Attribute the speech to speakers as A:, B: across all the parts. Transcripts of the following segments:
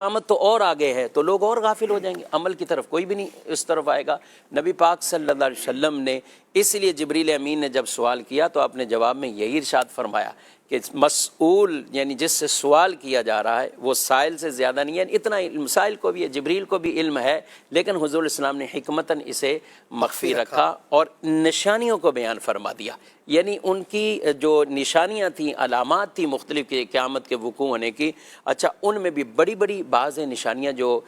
A: قیامت تو اور آگے ہے تو لوگ اور غافل ہو جائیں گے، عمل کی طرف کوئی بھی نہیں اس طرف آئے گا۔ نبی پاک صلی اللہ علیہ وسلم نے اس لیے جبریل امین نے جب سوال کیا تو آپ نے جواب میں یہی ارشاد فرمایا کہ مسئول یعنی جس سے سوال کیا جا رہا ہے وہ سائل سے زیادہ نہیں ہے، اتنا علم سائل کو بھی ہے، جبریل کو بھی علم ہے، لیکن حضور السلام نے حکمتاً اسے مخفی رکھا اور نشانیوں کو بیان فرما دیا۔ یعنی ان کی جو نشانیاں تھیں، علامات تھیں مختلف کے قیامت کے وقوع ہونے کی، اچھا ان میں بھی بڑی بڑی بعض نشانیاں جو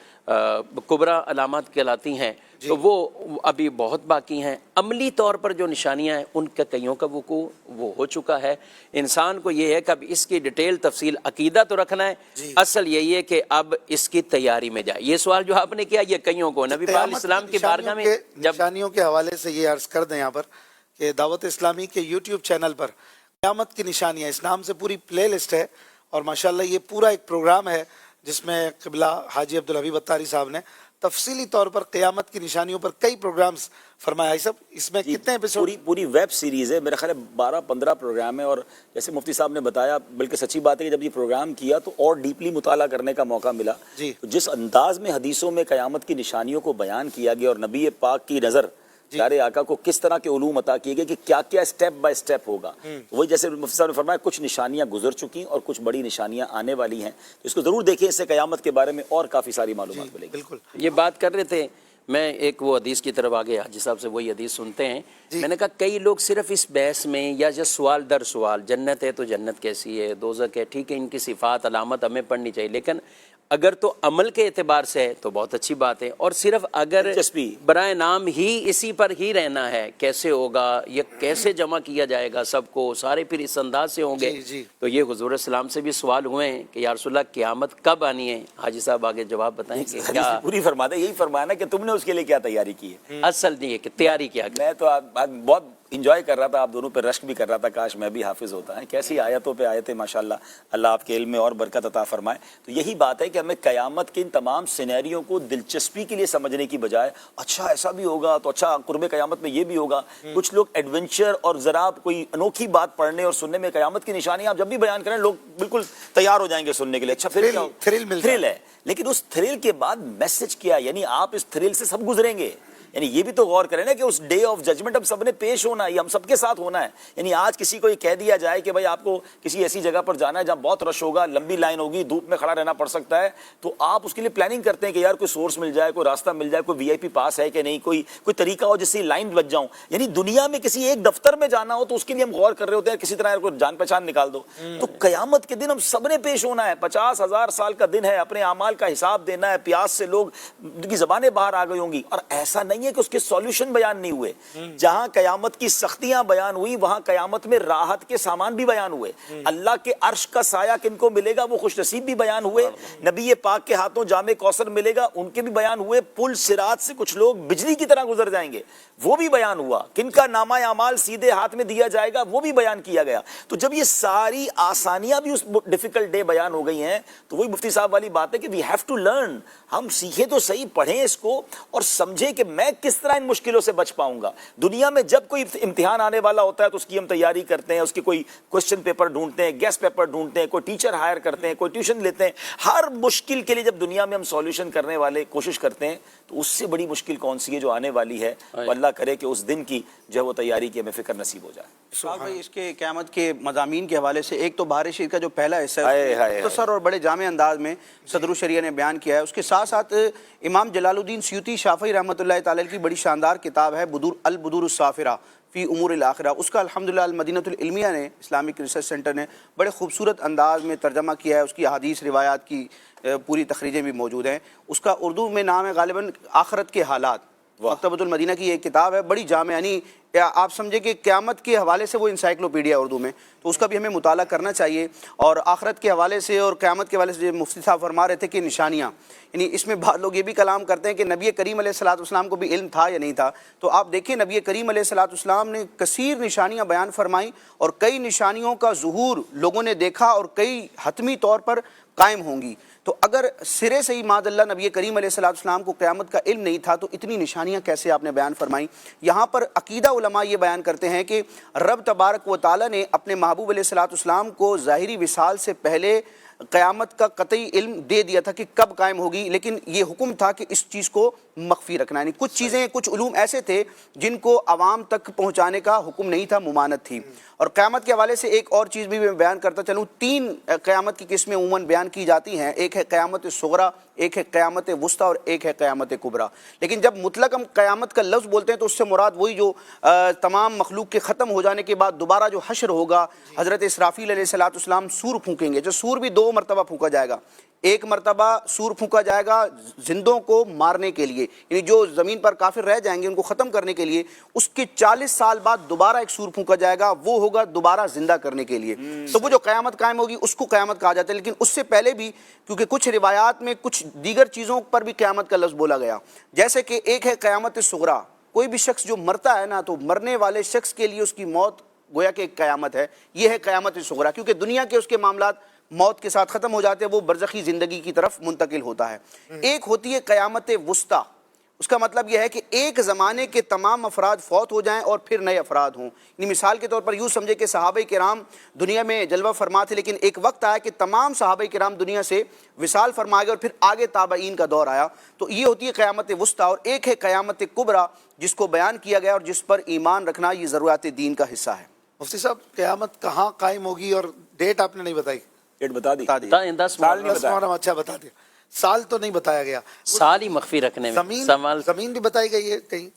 A: کبریٰ علامات کہلاتی ہیں تو وہ ابھی بہت باقی ہیں۔ عملی طور پر جو نشانیاں ہیں ان کے کئیوں کا وقوع وہ ہو چکا ہے۔ انسان کو یہ ہے کہ اب اس کی ڈیٹیل تفصیل عقیدہ تو رکھنا ہے، اصل یہی ہے کہ اب اس کی تیاری میں جائے۔ یہ سوال جو آپ نے کیا یہ کئیوں کو نبی پاک علیہ السلام کی بارگاہ میں
B: نشانیوں کے حوالے سے یہ عرض کر دیں یہاں پر کہ دعوت اسلامی کے یوٹیوب چینل پر قیامت کی نشانیاں اس نام سے پوری پلے لسٹ ہے، اور ماشاءاللہ یہ پورا ایک پروگرام ہے جس میں قبلہ حاجی عبدالحبیب اتاری صاحب نے تفصیلی طور پر قیامت کی نشانیوں پر کئی پروگرامز فرمایا۔ سب اس میں کتنے ایپیسوڈ؟
C: پوری ویب سیریز ہے، میرا خیال ہے 12-15 پروگرام ہے، اور جیسے مفتی صاحب نے بتایا بلکہ سچی بات ہے کہ جب یہ پروگرام کیا تو اور ڈیپلی مطالعہ کرنے کا موقع ملا۔ جس انداز میں حدیثوں میں قیامت کی نشانیوں کو بیان کیا گیا اور نبی پاک کی نظر پیارے آقا کو کس طرح کے علوم عطا کیے گئے کہ کیا کیا سٹیپ بائی سٹیپ ہوگا، وہی جیسے مفتی صاحب نے فرمایا کچھ نشانیاں گزر چکی اور کچھ بڑی نشانیاں آنے والی ہیں، تو اس کو ضرور دیکھیں، اس سے قیامت کے بارے میں اور کافی ساری معلومات ملے گی۔
B: بالکل
A: یہ بات کر رہے تھے، میں ایک وہ حدیث کی طرف آگے حاجی صاحب سے وہی حدیث سنتے ہیں، میں نے کہا کئی لوگ صرف اس بحث میں یا سوال در سوال جنت ہے تو جنت کیسی ہے، دوزخ ہے، ٹھیک ہے ان کی صفات علامت ہمیں پڑھنی چاہیے، لیکن اگر تو عمل کے اعتبار سے ہے تو بہت اچھی بات ہے، اور صرف اگر برائے نام ہی اسی پر ہی رہنا ہے کیسے ہوگا، یہ کیسے جمع کیا جائے گا، سب کو سارے پھر اس انداز سے ہوں گے، تو یہ حضور السلام سے بھی سوال ہوئے ہیں کہ یا رسول اللہ قیامت کب آنی ہے؟ حاجی صاحب آگے جواب بتائیں کہ کیا
C: پوری فرما دیں، یہی فرمایا نا کہ تم نے اس کے لیے کیا تیاری کی ہے۔
A: اصل نہیں ہے کہ تیاری کیا گیا۔
C: میں تو بہت انجوائے کر رہا تھا، آپ دونوں پہ رشک بھی کر رہا تھا، کاش میں بھی حافظ ہوتا ہے، کیسی آیتوں پہ آیتیں ماشاءاللہ، اللہ آپ کے علم میں اور برکت عطا فرمائے۔ تو یہی بات ہے کہ ہمیں قیامت کے ان تمام سینیریوں کو دلچسپی کے لیے سمجھنے کی بجائے اچھا ایسا بھی ہوگا تو اچھا قرب قیامت میں یہ بھی ہوگا، کچھ لوگ ایڈونچر اور ذرا کوئی انوکھی بات پڑھنے اور سننے میں قیامت کی نشانیاں آپ جب بھی بیان کریں لوگ بالکل تیار ہو جائیں گے سننے کے لیے، اچھا پھر تھرل ہے، لیکن اس تھرل کے بعد میسج کیا، یعنی آپ اس تھرل سے سب گزریں گے، یعنی یہ بھی تو غور کریں نا کہ اس ڈے آف ججمنٹ ہم سب نے پیش ہونا ہے، ہم سب کے ساتھ ہونا ہے۔ یعنی آج کسی کو یہ کہہ دیا جائے کہ بھائی آپ کو کسی ایسی جگہ پر جانا ہے جہاں بہت رش ہوگا، لمبی لائن ہوگی، دھوپ میں کھڑا رہنا پڑ سکتا ہے، تو آپ اس کے لیے پلاننگ کرتے ہیں کہ یار کوئی سورس مل جائے، کوئی راستہ مل جائے، کوئی وی آئی پی پاس ہے کہ نہیں، کوئی طریقہ ہو جس سے لائن بچ جاؤں۔ یعنی دنیا میں کسی ایک دفتر میں جانا ہو تو اس کے لیے ہم غور کر رہے ہوتے ہیں کسی طرح کوئی جان پہچان نکال دو، تو قیامت کے دن ہم سب نے پیش ہونا ہے، 50,000 سال کا دن ہے، اپنے اعمال کا حساب دینا ہے، پیاس سے لوگ کی زبانیں باہر آ گئی ہوں گی، اور ایسا نہیں ہے کہ اس کے سولوشن بیان نہیں ہوئے، جہاں قیامت کی سختیاں بیان ہوئی وہاں قیامت میں راحت کے سامان بھی بیان ہوئے، اللہ کے عرش کا سایہ کن کو ملے گا وہ خوش نصیب بھی بیان ہوئے، نبی پاک کے ہاتھوں جام کوثر ملے گا ان کے بھی بیان ہوئے، پل صراط سے کچھ لوگ بجلی کی طرح گزر جائیں گے وہ بھی بیان ہوا، کن کا نامہ اعمال سیدھے ہاتھ میں دیا جائے گا وہ بھی بیان کیا گیا۔ تو جب یہ ساری آسانیاں بھی اس ڈیفیکلٹ ڈے بیان ہو گئی ہیں تو وہی مفتی صاحب والی بات ہے کہ وی ہیو ٹو لرن، ہم سیکھیں تو صحیح، پڑھیں اس کو اور سمجھیں کہ میں کس طرح ان مشکلوں سے بچ پاؤں گا۔ دنیا میں جب کوئی امتحان آنے والا ہوتا ہے تو اس کی ہم تیاری کرتے ہیں، اس کی کوئی کوسچن پیپر ڈھونڈتے ہیں، گیس پیپر ڈھونڈتے ہیں، کوئی ٹیچر ہائر کرتے ہیں، کوئی ٹیوشن لیتے ہیں، ہر مشکل کے لیے جب دنیا میں ہم سولوشن کرنے والے کوشش کرتے ہیں تو اس سے بڑی مشکل کون سی ہے جو آنے والی ہے، اللہ کرے کہ اس دن کی جو ہے وہ تیاری کی ہمیں فکر نصیب ہو جائے۔
D: سعاد بھائی اس کے قیامت کے مضامین کے حوالے سے ایک تو بہار شریف کا جو پہلا حصہ ہے مختصر اور بڑے جامع انداز میں صدر الشریعہ نے بیان کیا ہے، اس کے ساتھ ساتھ امام جلال الدین سیوطی شافعی رحمۃ اللہ تعالی کی بڑی شاندار کتاب ہے البدور الصافرہ فی امور الاخرہ، اس کا الحمدللہ المدینۃ العلمیہ نے اسلامک ریسرچ سینٹر نے بڑے خوبصورت انداز میں ترجمہ کیا ہے، اس کی احادیث روایات کی پوری تخریجیں بھی موجود ہیں، اس کا اردو میں نام ہے غالباً آخرت کے حالات، مکتبۃ المدینہ کی یہ کتاب ہے، بڑی جامع، یعنی آپ سمجھے کہ قیامت کے حوالے سے وہ انسائکلوپیڈیا اردو میں، تو اس کا بھی ہمیں مطالعہ کرنا چاہیے۔ اور آخرت کے حوالے سے اور قیامت کے حوالے سے جو مفتی صاحب فرما رہے تھے کہ نشانیاں، یعنی اس میں بعض لوگ یہ بھی کلام کرتے ہیں کہ نبی کریم علیہ الصلوۃ والسلام کو بھی علم تھا یا نہیں تھا، تو آپ دیکھیں نبی کریم علیہ الصلوۃ والسلام نے کثیر نشانیاں بیان فرمائیں اور کئی نشانیوں کا ظہور لوگوں نے دیکھا اور کئی حتمی طور پر قائم ہوں گی۔ تو اگر سرے سے ہی معاذ اللہ نبی کریم علیہ الصلوۃ والسلام کو قیامت کا علم نہیں تھا تو اتنی نشانیاں کیسے آپ نے بیان فرمائیں؟ یہاں پر عقیدہ علماء یہ بیان کرتے ہیں کہ رب تبارک و تعالیٰ نے اپنے محبوب علیہ الصلوۃ والسلام کو ظاہری وصال سے پہلے قیامت کا قطعی علم دے دیا تھا کہ کب قائم ہوگی، لیکن یہ حکم تھا کہ اس چیز کو مخفی رکھنا، یعنی کچھ چیزیں، کچھ علوم ایسے تھے جن کو عوام تک پہنچانے کا حکم نہیں تھا، ممانعت تھی۔ اور قیامت کے حوالے سے ایک اور چیز بھی میں بیان کرتا چلوں، 3 قیامت کی قسمیں عموماً بیان کی جاتی ہیں، ایک ہے قیامت صغریٰ، ایک ہے قیامت وسطیٰ اور ایک ہے قیامت کبریٰ۔ لیکن جب مطلق ہم قیامت کا لفظ بولتے ہیں تو اس سے مراد وہی جو تمام مخلوق کے ختم ہو جانے کے بعد دوبارہ جو حشر ہوگا، حضرت اسرافیل علیہ السلام سور پھونکیں گے، جو سور بھی 2 مرتبہ پھونکا جائے گا۔ ایک مرتبہ سور پھونکا جائے گا زندوں کو مارنے کے لیے، یعنی جو زمین پر کافر رہ جائیں گے ان کو ختم کرنے کے لیے، اس کے 40 سال بعد دوبارہ ایک سور پھونکا جائے گا، وہ ہوگا دوبارہ زندہ کرنے کے لیے۔ تو وہ جو قیامت قائم ہوگی اس کو قیامت کہا جاتا ہے، لیکن اس سے پہلے بھی کیونکہ کچھ روایات میں کچھ دیگر چیزوں پر بھی قیامت کا لفظ بولا گیا، جیسے کہ ایک ہے قیامت صغریٰ، کوئی بھی شخص جو مرتا ہے نا تو مرنے والے شخص کے لیے اس کی موت گویا کہ ایک قیامت ہے، یہ ہے قیامت صغریٰ، کیونکہ دنیا کے اس کے معاملات موت کے ساتھ ختم ہو جاتے ہیں، وہ برزخی زندگی کی طرف منتقل ہوتا ہے۔ ایک ہوتی ہے قیامت وسطیٰ، اس کا مطلب یہ ہے کہ ایک زمانے کے تمام افراد فوت ہو جائیں اور پھر نئے افراد ہوں، یعنی مثال کے طور پر یوں سمجھے کہ صحابہ کرام دنیا میں جلوہ فرما تھے، لیکن ایک وقت آیا کہ تمام صحابہ کرام دنیا سے وصال فرما گئے اور پھر آگے تابعین کا دور آیا، تو یہ ہوتی ہے قیامت وسطیٰ۔ اور ایک ہے قیامت کبریٰ جس کو بیان کیا گیا اور جس پر ایمان رکھنا یہ ضروریات دین کا حصہ ہے۔
B: مفتی صاحب قیامت کہاں قائم ہوگی اور ڈیٹ آپ نے نہیں بتائی؟
C: ڈیٹ بتا دی،
A: 10
C: سال نہیں بتایا۔
B: محرم، اچھا بتا دیا، سال تو نہیں بتایا گیا،
A: سال ہی مخفی رکھنے میں
B: زمین بھی بتائی گئی ہے کہیں؟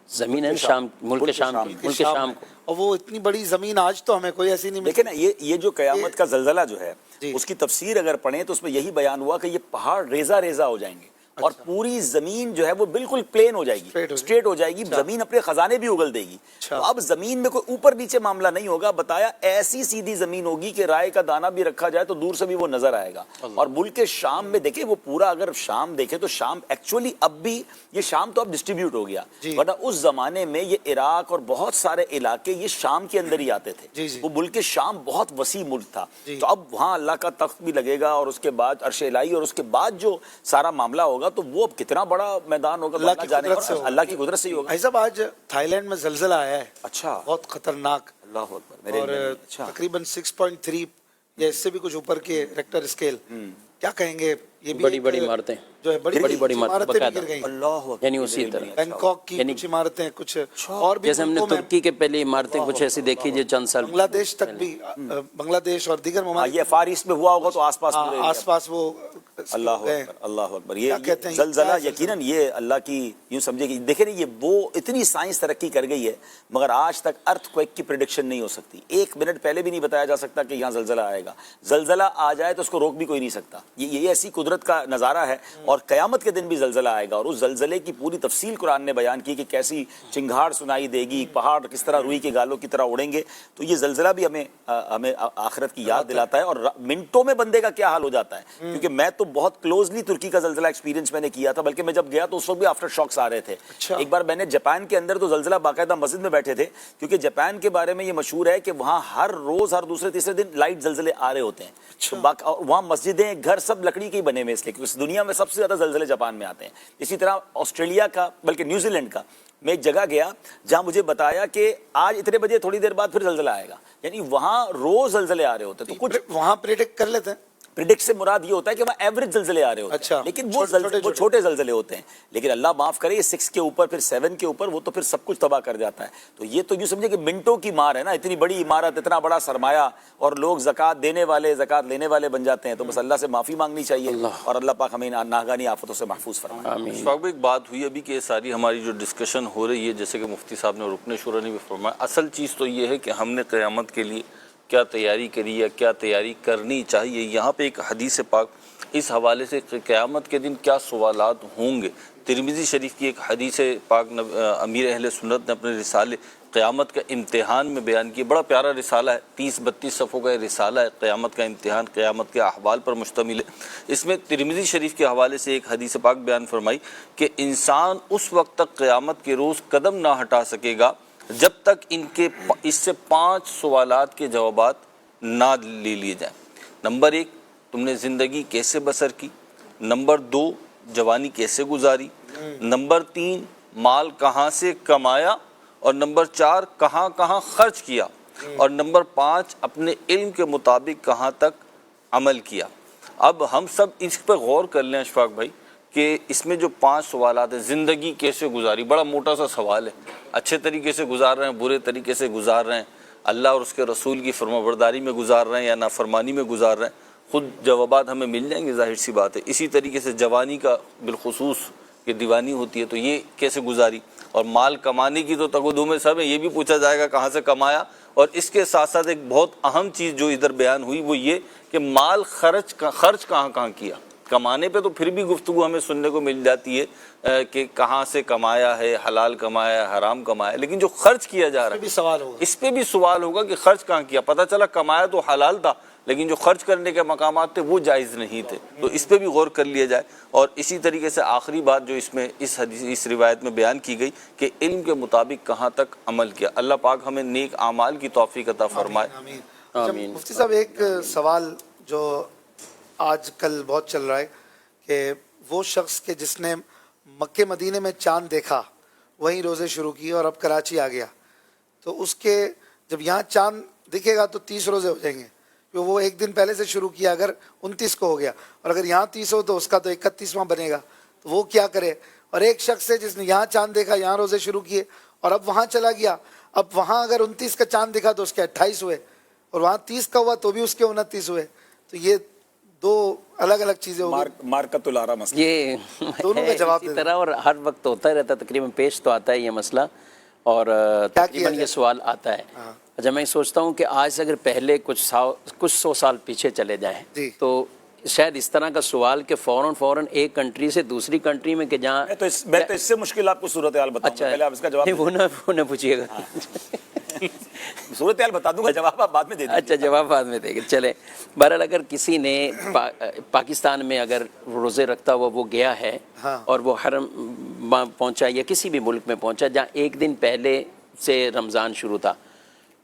A: زمین ہے شام، ملک شام کو،
B: اور وہ اتنی بڑی زمین آج تو ہمیں کوئی ایسی نہیں
C: دیکھیں نا، یہ جو قیامت کا زلزلہ جو ہے اس کی تفسیر اگر پڑھیں تو اس میں یہی بیان ہوا کہ یہ پہاڑ ریزہ ریزہ ہو جائیں گے اور پوری زمین جو ہے وہ بالکل پلین ہو جائے گی، اسٹریٹ ہو جائے گی، زمین اپنے خزانے بھی اگل دے گی۔ تو اب زمین میں کوئی اوپر نیچے معاملہ نہیں ہوگا، بتایا ایسی سیدھی زمین ہوگی کہ رائے کا دانہ بھی رکھا جائے تو دور سے بھی وہ نظر آئے گا۔ اور ملک شام میں دیکھیں، وہ پورا اگر شام دیکھیں تو شام ایکچولی اب بھی یہ شام تو اب ڈسٹریبیوٹ ہو گیا، ورنہ اس زمانے میں یہ عراق اور بہت سارے علاقے یہ شام کے اندر ہی آتے تھے۔ وہ ملک شام بہت وسیع ملک تھا، تو اب وہاں اللہ کا تخت بھی لگے گا اور اس کے بعد عرش الہی، اور اس کے بعد جو سارا معاملہ ہوگا تو وہ اب کتنا بڑا میدان ہوگا، اللہ کی قدرت سے ہی ہوگا۔
B: صاحب آج تھائی لینڈ میں زلزلہ آیا ہے،
C: اچھا،
B: بہت خطرناک،
C: اللہ اکبر،
B: اور تقریباً 6.3 یا اس سے بھی کچھ اوپر کے ریکٹر اسکیل، کیا کہیں گے؟ یہ بھی
A: بڑی عمارتیں
B: جو ہے، بڑی عمارتیں بھی گر گئیں،
A: یعنی اسی طرح
B: بینکاک کی کچھ عمارتیں، کچھ اور بھی،
A: جیسے ہم نے ترکی کے پہلے عمارتیں کچھ ایسی دیکھی جو چند سال،
B: بنگلہ دیش تک بھی، بنگلہ دیش اور دیگر ممالک،
C: یہ فار ایسٹ میں ہوا ہوگا تو آس پاس
B: وہ
C: اللہ اکبر، اللہ اکبر۔ یہ زلزلہ یقیناً یہ اللہ کی یوں سمجھے کہ دیکھیں یہ وہ اتنی سائنس ترقی کر گئی ہے مگر آج تک ارتھ کوئک کی پریڈکشن نہیں ہو سکتی، 1 منٹ پہلے بھی نہیں بتایا جا سکتا کہ یہاں زلزلہ آئے گا، زلزلہ آ جائے تو اس کو روک بھی کوئی نہیں سکتا، یہ ایسی قدرت کا نظارہ ہے۔ اور قیامت کے دن بھی زلزلہ آئے گا اور اس زلزلے کی پوری تفصیل قرآن نے بیان کی کہ کیسی چنگھاڑ سنائی دے گی، پہاڑ کس طرح روئی کے گالوں کی طرح اڑیں گے، تو یہ زلزلہ بھی ہمیں آخرت کی یاد دلاتا ہے، اور منٹوں میں بندے کا کیا حال ہو جاتا ہے، کیونکہ میں تو بہت کلوزلی ترکی کا زلزلہ ایکسپیرینس میں نے کیا تھا، بلکہ میں جب گیا تو اس وقت بھی آفٹر شاکس آ رہے تھے۔ ایک بار میں نے جاپان کے اندر تو زلزلہ باقاعدہ مسجد میں بیٹھے تھے، کیونکہ جاپان کے بارے میں یہ مشہور ہے کہ وہاں ہر روز ہر دوسرے تیسرے دن لائٹ زلزلے آ رہے ہوتے ہیں، وہاں مسجدیں گھر سب لکڑی کے ہی بنے ہوئے، اس لیے کیونکہ دنیا میں سب سے زیادہ زلزلے جاپان میں آتے ہیں۔ اسی طرح آسٹریلیا کا، بلکہ نیوزی لینڈ کا، میں ایک جگہ گیا جہاں مجھے بتایا کہ آج اتنے بجے تھوڑی دیر بعد پھر زلزلہ آئے گا، یعنی وہاں روز زلزلے آ رہے ہوتے ہیں۔ تو کچھ
B: وہاں پریڈکٹ کر لیتے ہیں،
C: پریڈکٹ سے مراد یہ ہوتا ہے کہ وہاں ایوریج زلزلے آ رہے ہوتے ہیں، لیکن وہ چھوٹے زلزلے ہوتے ہیں، لیکن اللہ معاف کرے یہ 6 کے اوپر پھر 7 کے اوپر وہ تو پھر سب کچھ تباہ کر جاتا ہے۔ تو یہ تو یوں سمجھے کہ منٹوں کی مار ہے نا، اتنی بڑی عمارت، اتنا بڑا سرمایہ، اور لوگ زکوٰۃ دینے والے زکوٰۃ لینے والے بن جاتے ہیں، تو بس اللہ سے معافی مانگنی چاہیے اور اللہ پاک ہمیں ناگہانی آفتوں سے محفوظ فرمائے۔
E: اشفاق بھائی، ایک بات ہوئی ابھی کہ ساری ہماری جو ڈسکشن ہو رہی ہے، جیسے کہ مفتی صاحب نے اور رکن شورا نے بھی فرمایا، اصل چیز تو یہ ہے کہ ہم نے قیامت کے لیے کیا تیاری کری ہے، کیا تیاری کرنی چاہیے۔ یہاں پہ ایک حدیث پاک اس حوالے سے کہ قیامت کے دن کیا سوالات ہوں گے، ترمذی شریف کی ایک حدیث پاک امیر اہل سنت نے اپنے رسالے قیامت کا امتحان میں بیان کی، بڑا پیارا رسالہ ہے، 30-32 صفحوں کا رسالہ ہے، قیامت کا امتحان، قیامت کے احوال پر مشتمل ہے۔ اس میں ترمذی شریف کے حوالے سے ایک حدیث پاک بیان فرمائی کہ انسان اس وقت تک قیامت کے روز قدم نہ ہٹا سکے گا جب تک اس سے 5 سوالات کے جوابات نہ لے لیے جائیں۔ نمبر 1، تم نے زندگی کیسے بسر کی؟ نمبر 2، جوانی کیسے گزاری؟ نمبر 3، مال کہاں سے کمایا؟ اور نمبر 4، کہاں کہاں خرچ کیا؟ اور نمبر 5، اپنے علم کے مطابق کہاں تک عمل کیا. اب ہم سب اس پہ غور کر لیں اشفاق بھائی کہ اس میں جو 5 سوالات ہیں، زندگی کیسے گزاری، بڑا موٹا سا سوال ہے. اچھے طریقے سے گزار رہے ہیں، برے طریقے سے گزار رہے ہیں، اللہ اور اس کے رسول کی فرمانبرداری میں گزار رہے ہیں یا نافرمانی میں گزار رہے ہیں، خود جوابات ہمیں مل جائیں گے، ظاہر سی بات ہے. اسی طریقے سے جوانی کا بالخصوص کہ دیوانی ہوتی ہے تو یہ کیسے گزاری، اور مال کمانے کی تو تقدم میں سب ہے، یہ بھی پوچھا جائے گا کہاں سے کمایا. اور اس کے ساتھ ساتھ ایک بہت اہم چیز جو ادھر بیان ہوئی وہ یہ کہ مال خرچ کہاں کیا. کمانے پہ تو پھر بھی گفتگو ہمیں سننے کو مل جاتی ہے کہ کہاں سے کمایا ہے، حلال کمایا ہے، حرام کمایا ہے، لیکن جو خرچ کیا جا رہا ہے اس پہ بھی سوال ہوگا کہ خرچ کہاں کیا. پتہ چلا کمایا تو حلال تھا لیکن جو خرچ کرنے کے مقامات تھے وہ جائز نہیں تھے، تو اس پہ بھی غور کر لیا جائے. اور اسی طریقے سے آخری بات جو اس میں اس روایت میں بیان کی گئی کہ علم کے مطابق کہاں تک عمل کیا. اللہ پاک ہمیں نیک اعمال کی توفیق عطا فرمائے.
B: آمین. مفتی صاحب ایک سوال جو آج کل بہت چل رہا ہے کہ وہ شخص کہ جس نے مکہ مدینے میں چاند دیکھا وہیں روزے شروع کیے اور اب کراچی آ گیا تو اس کے جب یہاں چاند دکھے گا تو 30 روزے ہو جائیں گے، کیونکہ وہ ایک دن پہلے سے شروع کیا، اگر 29 کو ہو گیا اور اگر یہاں 30 ہو تو اس کا تو 31واں بنے گا، تو وہ کیا کرے. اور ایک شخص ہے جس نے یہاں چاند دیکھا، یہاں روزے شروع کیے اور اب وہاں چلا گیا، اب وہاں اگر 29 کا چاند دکھا تو اس کے 28 ہوئے اور وہاں 30 کا ہوا تو بھی اس کے 29 ہوئے. تو یہ دو الگ الگ چیزیں ہو گئی.
C: مارکت الارا مسئلہ
A: یہ
B: دونوں کا جواب
A: اسی طرح اور ہر وقت ہوتا رہتا، تقریباً پیش تو آتا ہے یہ مسئلہ اور تقریباً یہ سوال آتا ہے. اچھا میں سوچتا ہوں کہ آج سے اگر پہلے کچھ 100 سال پیچھے چلے جائیں تو شاید اس طرح کا سوال کہ فوراً ایک کنٹری سے دوسری کنٹری میں کہ جہاں
C: میں تو اس سے مشکل آپ کو صورتحال بتاؤں گا، پہلے آپ اس کا جواب
A: وہ نہ پوچھیے گا.
C: صورتحال بتا دوں گا، جواب آپ بعد میں دے دیں.
A: اچھا جواب بعد میں دے گا. چلے بہرحال اگر کسی نے پاکستان میں اگر روزے رکھتا ہوا وہ گیا ہے اور وہ حرم پہنچا یا کسی بھی ملک میں پہنچا جہاں ایک دن پہلے سے رمضان شروع تھا،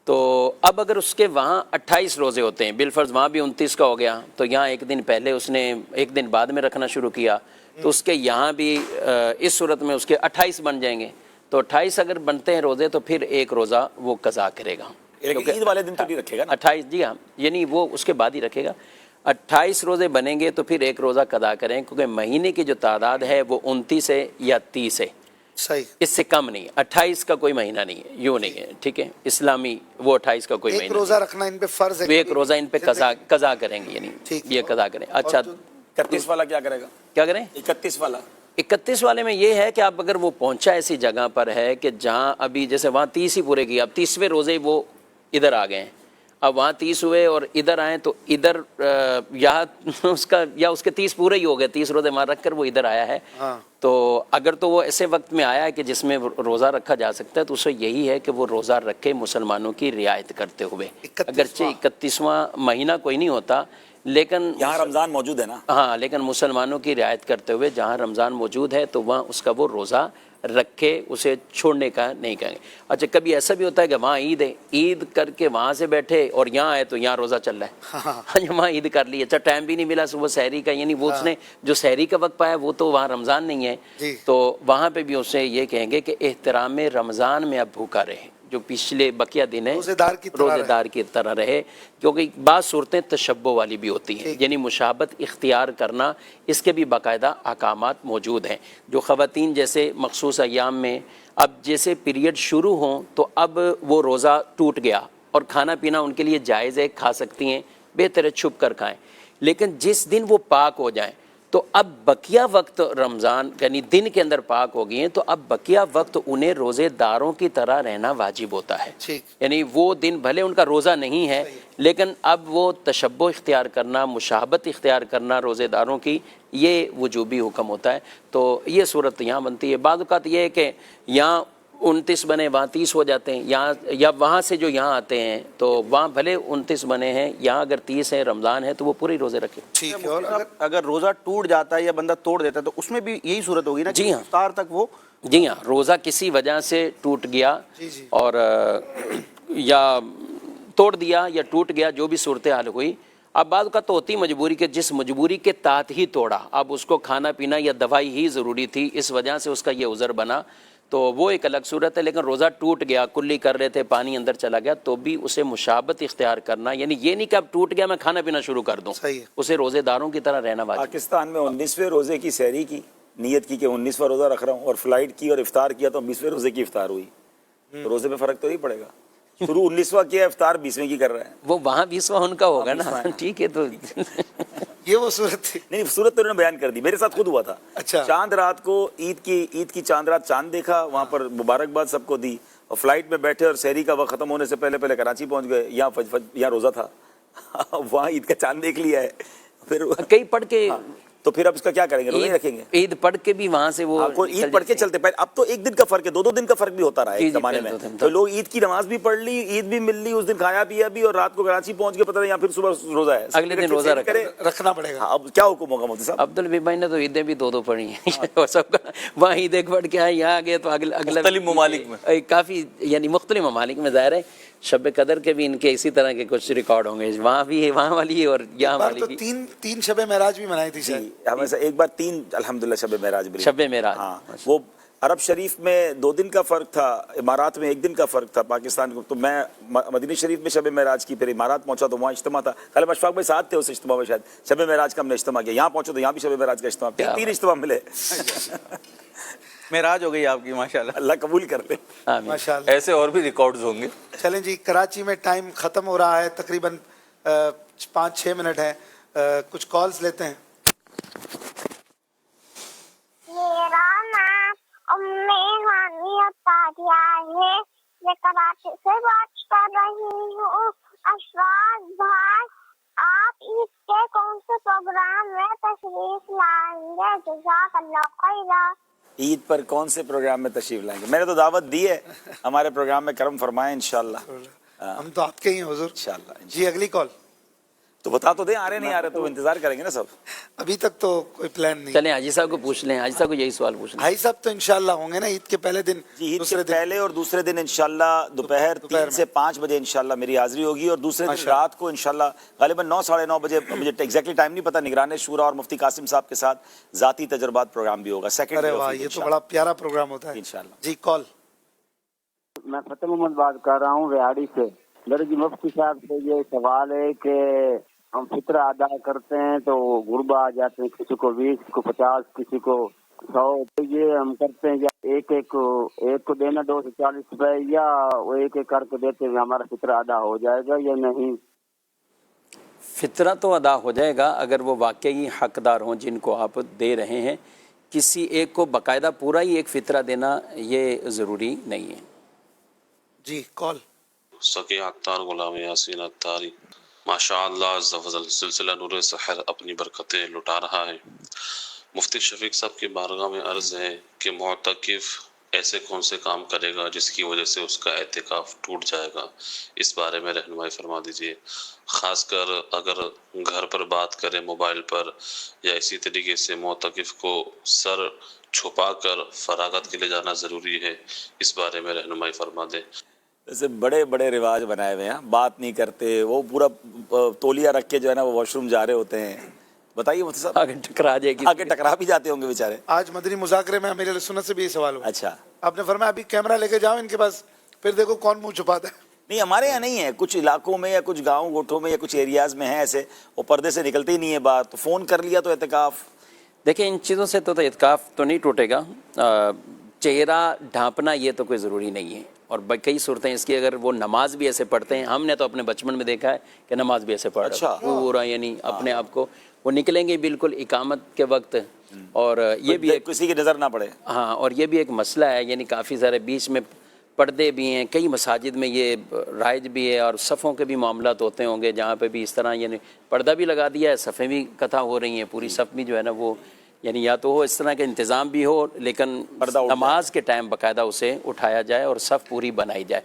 A: تو اب اگر اس کے وہاں 28 روزے ہوتے ہیں، بالفرض وہاں بھی 29 کا ہو گیا تو یہاں ایک دن پہلے اس نے ایک دن بعد میں رکھنا شروع کیا تو اس کے یہاں بھی اس صورت میں اس کے 28 بن جائیں گے. تو 28 اگر بنتے ہیں روزے تو پھر ایک روزہ وہ قضا کرے گا.
C: عید والے دن تو نہیں رکھے گا نا.
A: 28 جی ہاں، یعنی وہ اس کے بعد ہی رکھے گا. 28 روزے بنیں گے تو پھر ایک روزہ قضا کریں کیونکہ مہینے کی جو تعداد ہے وہ 29 ہے یا 30 ہے،
B: صحیح،
A: اس سے کم نہیں. 28 کا کوئی مہینہ نہیں ہے، یوں نہیں ہے، ٹھیک ہے، اسلامی وہ 28 کا کوئی مہینہ.
B: ایک روزہ رکھنا ان پہ فرض ہے،
A: ایک روزہ ان پہ قضا کریں گے، یعنی یہ قضا کریں. اچھا
C: 31 والا کیا کرے گا؟
A: کیا کریں؟
C: 31 والا
A: 31 والے میں یہ ہے کہ آپ اگر وہ پہنچا ایسی جگہ پر ہے کہ جہاں ابھی جیسے وہاں 30 ہی پورے کیے، اب 30ویں روزے وہ ادھر آ گئے ہیں، اب وہاں 30 ہوئے اور ادھر آئیں تو ادھر اس کے 30 پورے ہی ہو گئے، 30 روزے وہاں رکھ کر وہ ادھر آیا ہے. تو اگر تو وہ ایسے وقت میں آیا ہے کہ جس میں روزہ رکھا جا سکتا ہے تو اسے یہی ہے کہ وہ روزہ رکھے مسلمانوں کی رعایت کرتے ہوئے. اگرچہ 31واں مہینہ کوئی نہیں ہوتا لیکن
C: یہاں رمضان موجود ہے نا.
A: ہاں، لیکن مسلمانوں کی رعایت کرتے ہوئے جہاں رمضان موجود ہے تو وہاں اس کا وہ روزہ رکھے، اسے چھوڑنے کا نہیں کہیں گے. اچھا کبھی ایسا بھی ہوتا ہے کہ وہاں عید ہے، عید کر کے وہاں سے بیٹھے اور یہاں آئے تو یہاں روزہ چل رہا ہے، وہاں عید کر لی. اچھا ٹائم بھی نہیں ملا صبح سحری کا، یعنی وہ اس نے جو سحری کا وقت پایا وہ تو وہاں رمضان نہیں ہے، تو وہاں پہ بھی اسے یہ کہیں گے کہ احترام رمضان میں اب بھوکا رہے، جو پچھلے بقیہ دن ہے روزے دار کی طرح رہے. کیونکہ بعض صورتیں تشبہ والی بھی ہوتی ہیں، یعنی مشابہت اختیار کرنا، اس کے بھی باقاعدہ احکامات موجود ہیں. جو خواتین جیسے مخصوص ایام میں اب جیسے پیریڈ شروع ہوں تو اب وہ روزہ ٹوٹ گیا اور کھانا پینا ان کے لیے جائز ہے، کھا سکتی ہیں، بہتر ہے چھپ کر کھائیں. لیکن جس دن وہ پاک ہو جائیں تو اب بقیہ وقت رمضان یعنی دن کے اندر پاک ہو گئی ہیں تو اب بقیہ وقت انہیں روزے داروں کی طرح رہنا واجب ہوتا ہے. یعنی وہ دن بھلے ان کا روزہ نہیں ہے لیکن اب وہ تشبہ اختیار کرنا، مشابہت اختیار کرنا روزے داروں کی، یہ وجوبی حکم ہوتا ہے. تو یہ صورت یہاں بنتی ہے. بعض اوقات یہ ہے کہ یہاں 29 بنے وہاں 30 ہو جاتے ہیں، یہاں یا وہاں سے جو یہاں آتے ہیں تو وہاں بھلے 29 بنے ہیں، یہاں اگر 30 ہے رمضان ہے تو وہ پورے روزے رکھے.
B: ٹھیک ہے. اور
D: اگر روزہ ٹوٹ جاتا ہے یا بندہ توڑ دیتا ہے تو اس میں بھی یہی صورت ہوگی نا؟
A: جی ہاں،
D: افطار تک وہ
A: جی ہاں، روزہ کسی وجہ سے ٹوٹ گیا اور یا توڑ دیا یا ٹوٹ گیا، جو بھی صورتحال ہوئی. اب بعض کا تو ہوتی مجبوری کہ جس مجبوری کے تحت ہی توڑا، اب اس کو کھانا پینا یا دوائی ہی ضروری تھی، اس وجہ سے اس کا یہ عذر بنا، تو وہ ایک الگ صورت ہے. لیکن روزہ ٹوٹ گیا, کلی کر رہے تھے, پانی اندر چلا گیا, تو بھی اسے مشابت اختیار کرنا, یعنی یہ نہیں کہ اب ٹوٹ گیا میں کھانا پینا شروع کر دوں,
B: صحیح ہے.
A: اسے روزے داروں کی طرح رہنا واجب.
C: پاکستان میں 19ویں روزے کی سحری کی نیت کی کہ 19واں روزہ رکھ رہا ہوں, اور فلائٹ کی اور افطار کیا تو 20ویں روزے کی افطار ہوئی. تو روزے میں فرق تو نہیں پڑے گا, شروع 19واں کیا, افطار 20ویں کی کر رہے ہیں.
A: وہ وہاں 20واں ان کا ہوگا نا, ٹھیک ہے. تو
B: یہ وہ صورت تھی.
C: نہیں, صورت تو انہوں نے بیان کر دی, میرے ساتھ خود ہوا تھا.
B: اچھا.
C: چاند رات کو عید کی چاند رات چاند دیکھا, وہاں پر مبارکباد سب کو دی, اور فلائٹ میں بیٹھے اور سحری کا وقت ختم ہونے سے پہلے کراچی پہنچ گئے, یہاں روزہ تھا, وہاں عید کا چاند دیکھ لیا ہے. پھر
A: کئی پڑھ کے
C: تو پھر اب اس کا کیا کریں گے, روزے رکھیں گے.
A: عید پڑھ کے بھی وہاں سے وہ
C: عید پڑھ کے چلتے پہلے, اب تو ایک دن کا فرق ہے, 2 دن کا فرق بھی ہوتا رہا ہے ایک زمانے میں. تو لوگ عید کی نماز بھی پڑھ لی, عید بھی مل لی, اس دن کھایا پیا بھی, اور رات کو کراچی پہنچ کے پتہ نہیں, یا پھر صبح روزہ ہے,
A: اگلے دن روزہ
B: رکھنا پڑے گا.
C: اب کیا حکم ہوگا مفتی صاحب؟
A: عبدالبی بھائی نے تو عیدیں بھی 2 پڑھی ہیں سب کا, وہاں عید ایک پڑھ کے آئے, یہاں گئے تو اگلا
E: مختلف ممالک میں
A: کافی, یعنی مختلف ممالک میں. ظاہر ہے شب قدر کے بھی ان کے اسی طرح کے کچھ ریکارڈ ہوں گے, وہاں بھی, وہاں والی اور یہاں والی بھی.
B: تین شب معراج بھی منائی تھی شاید.
C: ہمیں ایک بار 3 الحمدللہ شب معراج بھی.
A: شب معراج,
C: ہاں, وہ عرب شریف میں 2 دن کا فرق تھا, امارات میں 1 دن کا فرق تھا, پاکستان کو. تو میں مدینہ شریف میں شب معراج کی, پھر امارات پہنچا تو وہاں اجتماع تھا, غالب اشفاق بھائی ساتھ تھے اس اجتماع میں, شاید شب معراج کا ہم نے اجتماع کیا. یہاں پہنچا تو یہاں بھی شب معراج کا اجتماع, 3 اجتماع ملے.
D: معراج ہو گئی آپ کی ماشاءاللہ.
C: اللہ قبول کر لے.
B: ماشاءاللہ.
E: ایسے اور بھی ریکارڈز ہوں گے.
B: چلیں جی, کراچی میں ٹائم ختم ہو رہا ہے, تقریباً 5-6 منٹ ہیں. کچھ کالز لیتے ہیں.
F: میرا نام ہے, میں کراچی سے بات کر رہی ہوں. اشفاق بھائی, آپ عید کے کون سے پروگرام میں تشریف لائیں گے؟ جزاک اللہ خیرا.
C: عید پر کون سے پروگرام میں تشریف لائیں گے؟ میں نے تو دعوت دی ہے, ہمارے پروگرام میں کرم فرمائیں انشاءاللہ.
B: ہم تو آپ کے ہی ہیں حضور.
C: انشاءاللہ.
B: جی اگلی کال.
C: تو بتا تو دیں, آ رہے نہیں آ رہے تو انتظار کریں گے نا سب.
B: ابھی تک تو کوئی پلان نہیں.
A: چلیں حاجی صاحب کو پوچھ لیں, حاجی صاحب کو یہی سوال پوچھ لیں.
B: بھائی صاحب تو انشاءاللہ ہوں گے نا عید کے پہلے دن.
C: جی, عید سے پہلے اور دوسرے دن انشاءاللہ دوپہر 3 سے 5 بجے انشاءاللہ میری حاضری ہوگی, اور دوسرے دن رات کو انشاءاللہ غالباً 9-9:30 بجے, مجھے ایگزیکٹلی ٹائم نہیں پتا, نگران شورا اور مفتی قاسم صاحب کے ساتھ ذاتی تجربات پروگرام بھی ہوگا. سیکنڈ.
B: ارے واہ, یہ تو بڑا پیارا پروگرام ہوتا ہے
C: انشاءاللہ.
B: جی. کال.
G: میں فتح محمد بات کر رہا ہوں ریاڑی سے. میرے جی مفتی صاحب سے یہ سوال ہے کہ ہم فطرہ ادا کرتے ہیں تو غربا آ جاتے ہیں, کسی کو 20, کسی کو 50, کسی کو 100. تو یہ ہم کرتے ہیں یا ایک کو دینا 2 سے 40 روپے, یا وہ ایک کر کے دیتے ہیں, ہمارا فطرہ ادا ہو جائے گا یا نہیں؟
A: فطرہ تو ادا ہو جائے گا اگر وہ واقعی حقدار ہوں جن کو آپ دے رہے ہیں. کسی ایک کو باقاعدہ پورا ہی ایک فطرہ دینا یہ ضروری نہیں ہے.
B: جی. کال.
H: سکی عطار غلام یاسین عطاری, ماشاء اللہ عز و جل سلسلہ نور سحر اپنی برکتیں لٹا رہا ہے. مفتی شفیق صاحب کی بارگاہ میں عرض ہے کہ معتکف ایسے کون سے کام کرے گا جس کی وجہ سے اس کا اعتکاف ٹوٹ جائے گا, اس بارے میں رہنمائی فرما دیجیے. خاص کر اگر گھر پر بات کریں موبائل پر, یا اسی طریقے سے معتکف کو سر چھپا کر فراغت کے لیے جانا ضروری ہے, اس بارے میں رہنمائی فرما دیں.
C: ایسے بڑے بڑے رواج بنائے ہوئے ہیں, بات نہیں کرتے, وہ پورا تولیہ رکھ کے جو ہے نا وہ واش روم جا رہے ہوتے ہیں. بتائیے مفتی صاحب,
A: آگے ٹکرا جائے گی,
C: آگے ٹکرا بھی جاتے ہوں گے بیچارے.
B: آج مدنی مذاکرے میں امیر اہل سنت سے بھی یہ سوال ہوا.
C: اچھا,
B: آپ نے فرمایا ابھی کیمرہ لے کے جاؤ ان کے پاس, پھر دیکھو کون منہ چھپاتا ہے.
C: نہیں ہمارے یہاں نہیں ہے, کچھ علاقوں میں یا کچھ گاؤں گوٹھوں میں یا کچھ ایریاز میں ہیں ایسے, وہ پردے سے نکلتے ہی نہیں ہے بات, تو فون کر لیا تو اعتکاف.
A: دیکھیں ان چیزوں سے تو اعتکاف تو نہیں ٹوٹے گا. چہرہ ڈھانپنا یہ تو کوئی ضروری نہیں ہے, اور کئی صورتیں اس کی, اگر وہ نماز بھی ایسے پڑھتے ہیں, ہم نے تو اپنے بچپن میں دیکھا ہے کہ نماز بھی ایسے پڑھ رہے ہیں پورا, یعنی اپنے آپ کو وہ نکلیں گے بالکل اقامت کے وقت, اور یہ بھی ایک
C: کسی کی نظر نہ پڑے.
A: ہاں, اور یہ بھی ایک مسئلہ ہے, یعنی کافی سارے بیچ میں پردے بھی ہیں, کئی مساجد میں یہ رائج بھی ہے, اور صفوں کے بھی معاملات ہوتے ہوں گے جہاں پہ بھی اس طرح یعنی پردہ بھی لگا دیا ہے, صفیں بھی قطع ہو رہی ہیں, پوری صف بھی جو ہے نا وہ یعنی یا تو ہو اس طرح کا انتظام بھی ہو, لیکن نماز کے ٹائم باقاعدہ اسے اٹھایا جائے اور صف پوری بنائی جائے.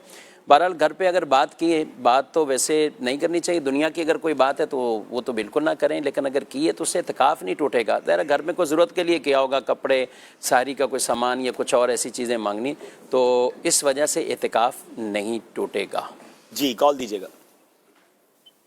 A: بہرحال گھر پہ اگر بات کی ہے, بات تو ویسے نہیں کرنی چاہیے, دنیا کی اگر کوئی بات ہے تو وہ تو بالکل نہ کریں, لیکن اگر کی ہے تو اس سے اعتکاف نہیں ٹوٹے گا. ظاہر گھر میں کوئی ضرورت کے لیے کیا ہوگا, کپڑے ساری کا کوئی سامان یا کچھ اور ایسی چیزیں مانگنی, تو اس وجہ سے اعتکاف نہیں ٹوٹے گا.
C: جی. کال دیجیے گا.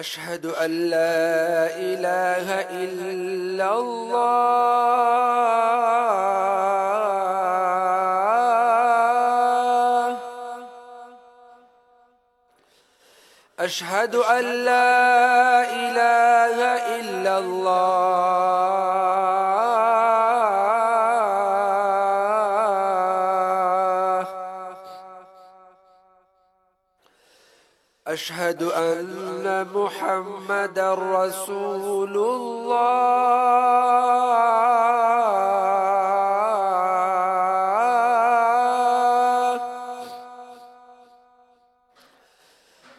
I: أشهد أن لا إله إلا الله أشهد أن لا إله إلا الله أشهد أن محمدا رسول الله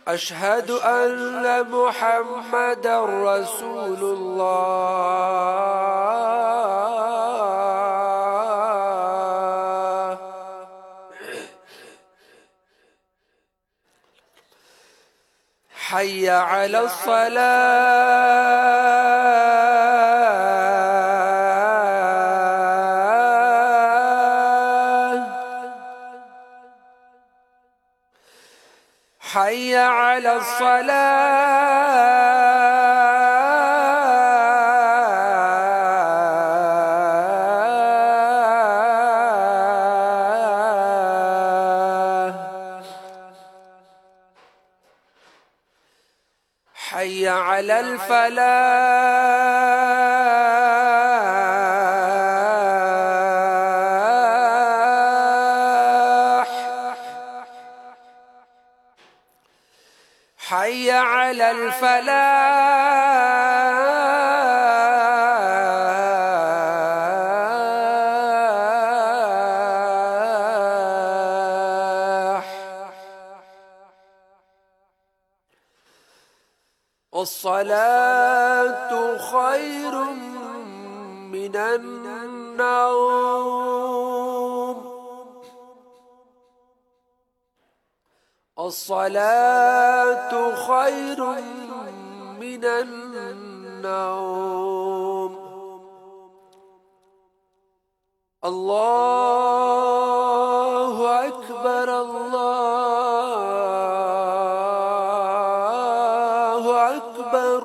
I: أشهد أن محمدا رسول الله حي على الصلاة حي على الصلاة حي على الفلاح حي على الفلاح الصلاة خير من النوم الصلاة خير من النوم الله أكبر الله أكبر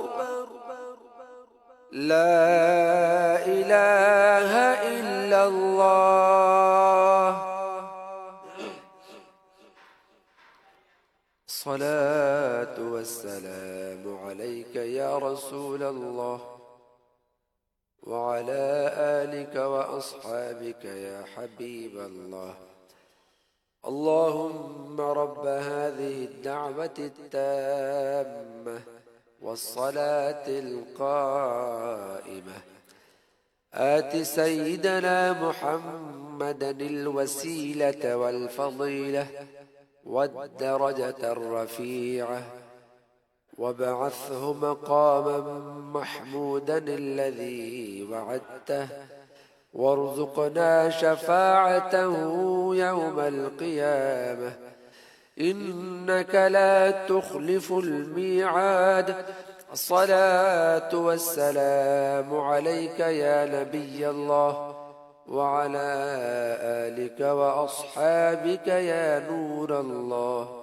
I: لا إله إلا الله الصلاة والسلام عليك يا رسول الله وعلى آلك وأصحابك يا حبيب الله اللهم رب هذه الدعوة التامة والصلاة القائمة آت سيدنا محمدا الوسيلة والفضيلة والدرجة الرفيعة وابعثه مقاما محمودا الذي وعدته وارزقنا شفاعته يوم القيامة إنك لا تخلف الميعاد الصلاة والسلام عليك يا نبي الله وعلى آلك وأصحابك يا نور الله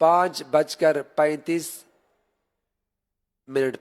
I: 5:35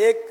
J: 1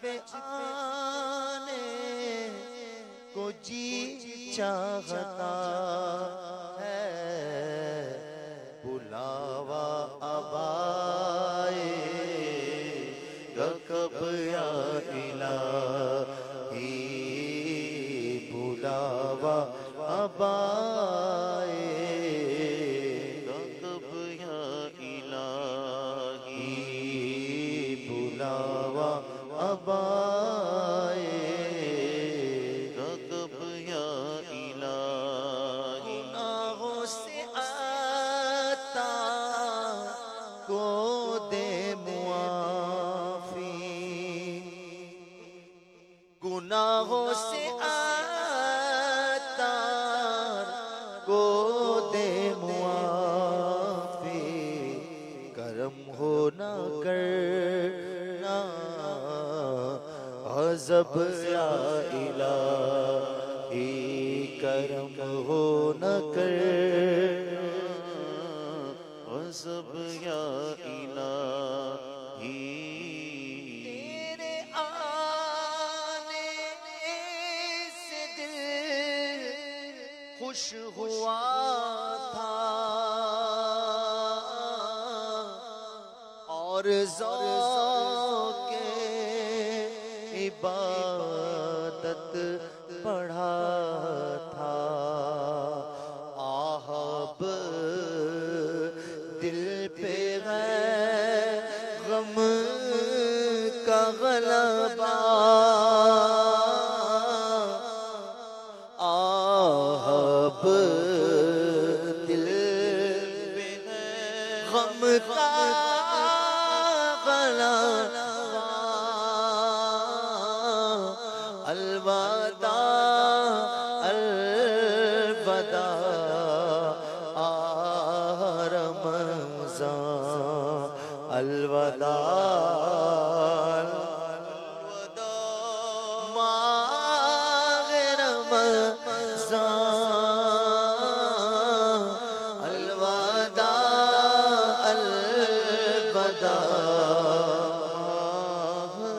K: پہ آنے کو جی چاہتا ہے، بلاوا اب آئے گا کب یا الہی، بلاوا اب آئے گا کب یا الہی، بلاوا اب آئے گا کب یا الہی، گناہوں سے آتا کو دے معافی، گناہوں سے آتا کو دے معافی، کرم ہو نہ کرنا عذب یا الہی، کرم ہو نہ کرنا عذب یا الہی، تیرے آنے سے دل خوش ہوا تھا اور ذوق عبادت پڑھا تھا، آہب دل پہ ہے غم کا غلبہ، آہب دل پہ ہے غم کا غلبہ، الوداع الوداع رمضان، الوداع ماہ رمضان، الوداع الوداع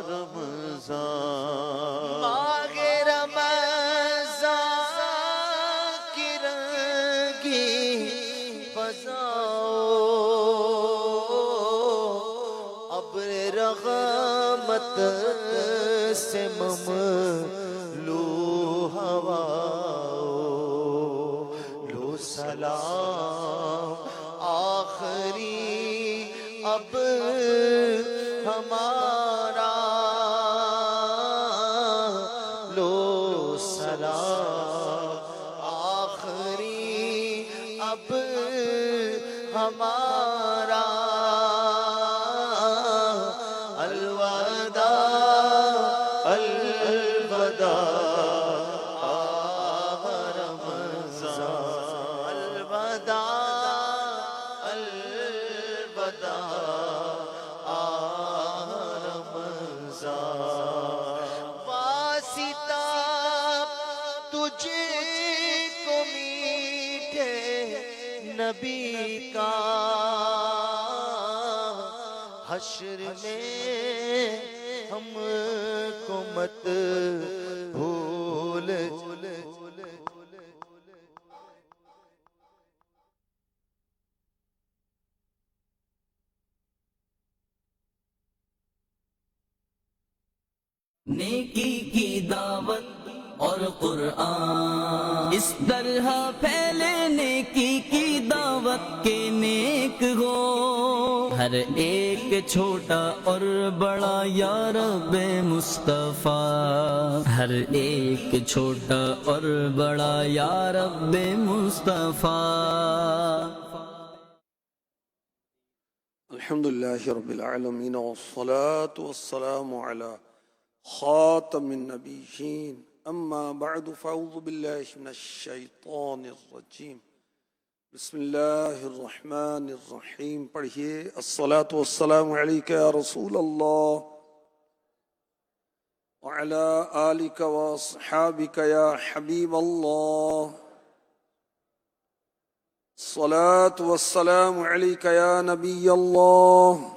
K: رمضان، ماہ رمضان کی رنگی فضاؤں، ابر رحمت سے مملو ہواؤں، لو سلام آخری اب ہمارا، لو سلام آخری اب ہمارا، الوداع الوداع رمضان، الوداع الوداع رمضان، واسطہ تجھ کو میٹھے نبی کا، حشر میں ہم کو مت بھول،
L: نیکی کی دعوت اور قرآن اس طرح پھیلے، نیکی کی دعوت کے نیک ہو ہر ایک چھوٹا اور بڑا، یا رب مصطفیٰ، ہر ایک چھوٹا اور بڑا، یا رب مصطفیٰ۔
M: الحمد لله رب العالمين والصلاة والسلام على خاتم النبيين، أما بعد فأعوذ بالله من الشيطان الرجيم، بسم الله الرحمن الرحيم۔ پڑھیے الصلاة والسلام عليك يا رسول الله وعلى آلك وأصحابك يا حبيب الله، الصلاة والسلام عليك يا نبي الله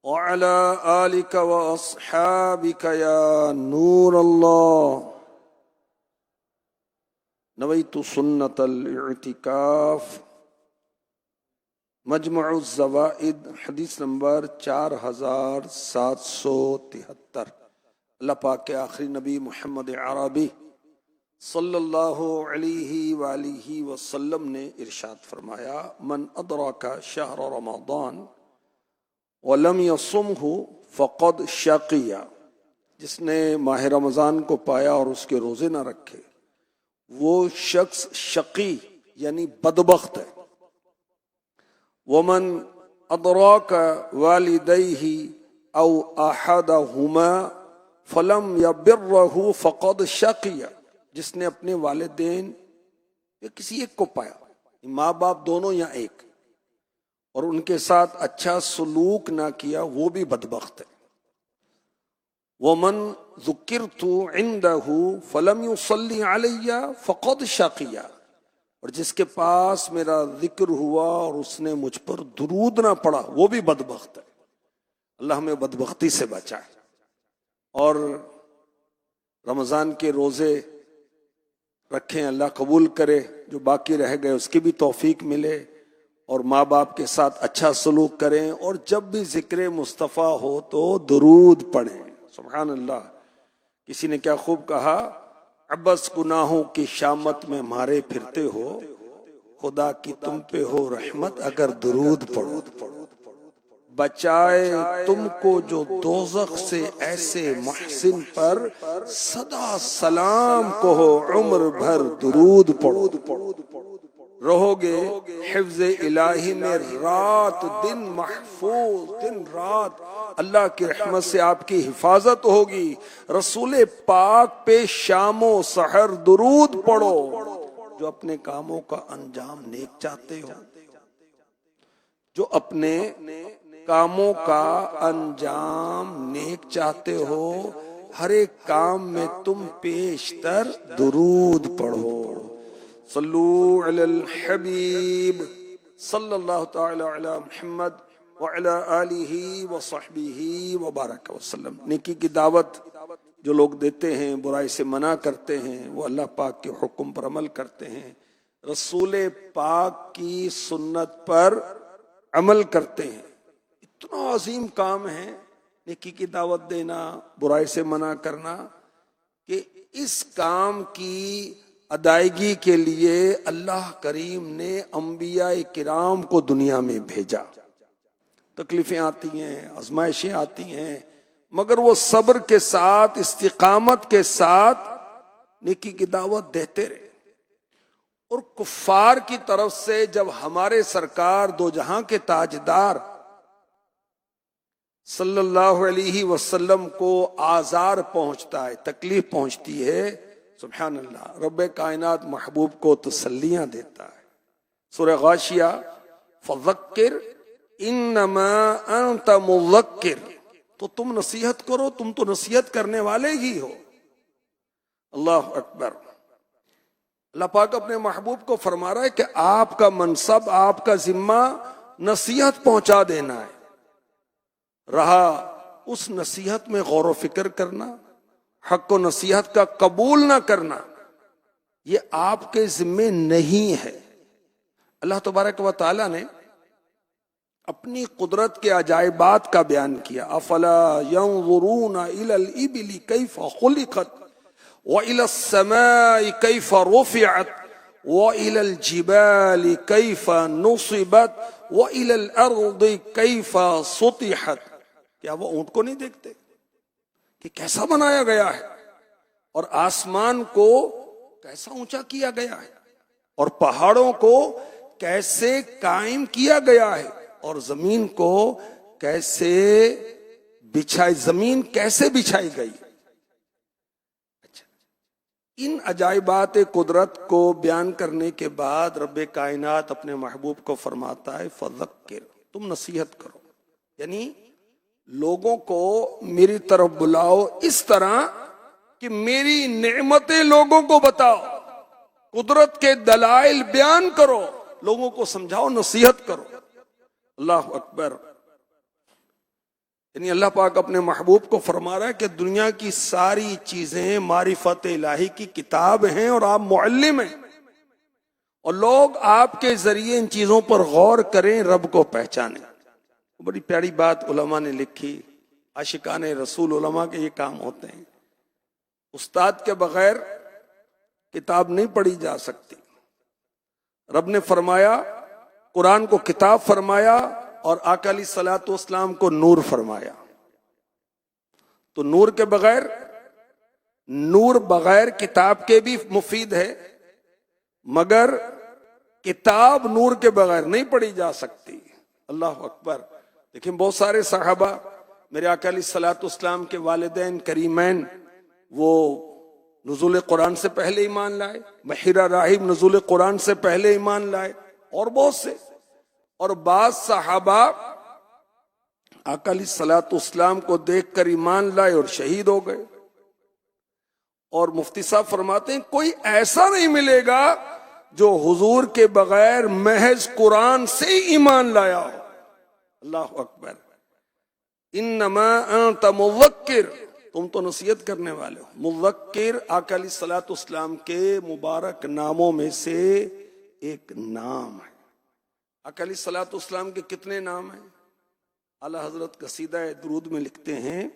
M: وعلى آلك وأصحابك يا نور الله. نويت سنة الاعتكاف. مجمع الزوائد حدیث نمبر 4773. اللہ پاک کے آخری نبی محمد عربی صلی اللہ علیہ وآلہ وسلم نے ارشاد فرمایا: من ادرک شہر رمضان وَلَمْ يَصُمْهُ فَقَدْ شَقِيَ. جس نے ماہ رمضان کو پایا اور اس کے روزے نہ رکھے وہ شخص شقی یعنی بدبخت ہے. وَمَنْ أَدْرَاكَ وَالِدَيْهِ أَوْ أَحَدَهُمَا فَلَمْ يَبِرَّهُ فَقَدْ شَقِيَ. جس نے اپنے والدین یا کسی ایک کو پایا، ماں باپ دونوں یا ایک، اور ان کے ساتھ اچھا سلوک نہ کیا وہ بھی بدبخت ہے. وَمَنْ ذُكِرْتُ عِنْدَهُ فَلَمْ يُصَلِّ عَلَيَّ فَقَدْ شَقِيَ. اور جس کے پاس میرا ذکر ہوا اور اس نے مجھ پر درود نہ پڑھا وہ بھی بدبخت ہے. اللہ ہمیں بدبختی سے بچائے. اور رمضان کے روزے رکھیں، اللہ قبول کرے. جو باقی رہ گئے اس کی بھی توفیق ملے، اور ماں باپ کے ساتھ اچھا سلوک کریں، اور جب بھی ذکر مصطفیٰ ہو تو درود پڑھیں. سبحان اللہ. کسی نے کیا خوب کہا: عبس گناہوں کی شامت میں مارے پھرتے ہو، خدا کی تم پہ ہو رحمت اگر درود پڑھو. بچائے تم کو جو دوزخ سے ایسے محسن پر، صدا سلام کہو عمر بھر درود پڑھو. رہو گے حفظ الہی میں رات دن محفوظ. دن رات اللہ کی رحمت سے آپ کی حفاظت ہوگی. رسول پاک پہ شام و سحر درود پڑھو. جو اپنے کاموں کا انجام نیک چاہتے ہو، جو اپنے کاموں کا انجام نیک چاہتے ہو، ہر ایک کام میں تم پیشتر درود پڑھو. صلو علی الحبیب صلی اللہ تعالی علی محمد وعلی آلہ وصحبہ وبارک وسلم. نیکی کی دعوت جو لوگ دیتے ہیں، برائی سے منع کرتے ہیں، وہ اللہ پاک کے حکم پر عمل کرتے ہیں، رسول پاک کی سنت پر عمل کرتے ہیں. اتنا عظیم کام ہے نیکی کی دعوت دینا، برائی سے منع کرنا، کہ اس کام کی ادائیگی کے لیے اللہ کریم نے انبیاء کرام کو دنیا میں بھیجا. تکلیفیں آتی ہیں، آزمائشیں آتی ہیں، مگر وہ صبر کے ساتھ، استقامت کے ساتھ نیکی کی دعوت دیتے رہے. اور کفار کی طرف سے جب ہمارے سرکار دو جہاں کے تاجدار صلی اللہ علیہ وسلم کو آزار پہنچتا ہے، تکلیف پہنچتی ہے، سبحان اللہ، رب کائنات محبوب کو تسلیاں دیتا ہے. سورہ غاشیہ: فذکر انما انت مذکر. تو تم نصیحت کرو، تم تو نصیحت کرنے والے ہی ہو. اللہ اکبر. اللہ پاک اپنے محبوب کو فرما رہا ہے کہ آپ کا منصب، آپ کا ذمہ نصیحت پہنچا دینا ہے. رہا اس نصیحت میں غور و فکر کرنا، حق و نصیحت کا قبول نہ کرنا، یہ آپ کے ذمے نہیں ہے. اللہ تبارک و تعالی نے اپنی قدرت کے عجائبات کا بیان کیا. افلا ينظرون الى الابل كيف خلقت والى السماء كيف رفعت والى الجبال كيف نصبت والى الارض كيف سطحت. کیا وہ اونٹ کو نہیں دیکھتے کہ کیسا بنایا گیا ہے، اور آسمان کو کیسا اونچا کیا گیا ہے، اور پہاڑوں کو کیسے قائم کیا گیا ہے، اور زمین کو کیسے زمین کیسے بچھائی گئی. اچھا، ان عجائبات قدرت کو بیان کرنے کے بعد رب کائنات اپنے محبوب کو فرماتا ہے: فذکر، تم نصیحت کرو، یعنی لوگوں کو میری طرف بلاؤ اس طرح کہ میری نعمتیں لوگوں کو بتاؤ، قدرت کے دلائل بیان کرو، لوگوں کو سمجھاؤ، نصیحت کرو. اللہ اکبر. یعنی اللہ پاک اپنے محبوب کو فرما رہا ہے کہ دنیا کی ساری چیزیں معرفت الہی کی کتاب ہیں اور آپ معلم ہیں، اور لوگ آپ کے ذریعے ان چیزوں پر غور کریں، رب کو پہچانیں۔ بڑی پیاری بات علماء نے لکھی، عاشقان رسول علماء کے یہ کام ہوتے ہیں۔ استاد کے بغیر کتاب نہیں پڑھی جا سکتی۔ رب نے فرمایا، قرآن کو کتاب فرمایا اور آقا علیہ الصلوۃ والسلام کو نور فرمایا۔ تو نور کے بغیر، نور بغیر کتاب کے بھی مفید ہے، مگر کتاب نور کے بغیر نہیں پڑھی جا سکتی۔ اللہ اکبر۔ دیکھیں بہت سارے صحابہ، میرے آقا علیہ الصلوۃ والسلام کے والدین کریمین، وہ نزول قرآن سے پہلے ایمان لائے، بحیرہ راہب نزول قرآن سے پہلے ایمان لائے، اور بہت سے، اور بعض صحابہ آقا علیہ الصلوۃ والسلام کو دیکھ کر ایمان لائے اور شہید ہو گئے۔ اور مفتی صاحب فرماتے ہیں کوئی ایسا نہیں ملے گا جو حضور کے بغیر محض قرآن سے ہی ایمان لایا ہو۔ اللہ اکبر۔ انما انت مذکر، تم تو نصیحت کرنے والے ہو۔ مذکر آقا علیہ الصلوۃ والسلام کے مبارک ناموں میں سے ایک نام ہے۔ آقا علیہ الصلوۃ والسلام کے کتنے نام ہیں؟ اعلیٰ حضرت قصیدہ درود میں لکھتے ہیں،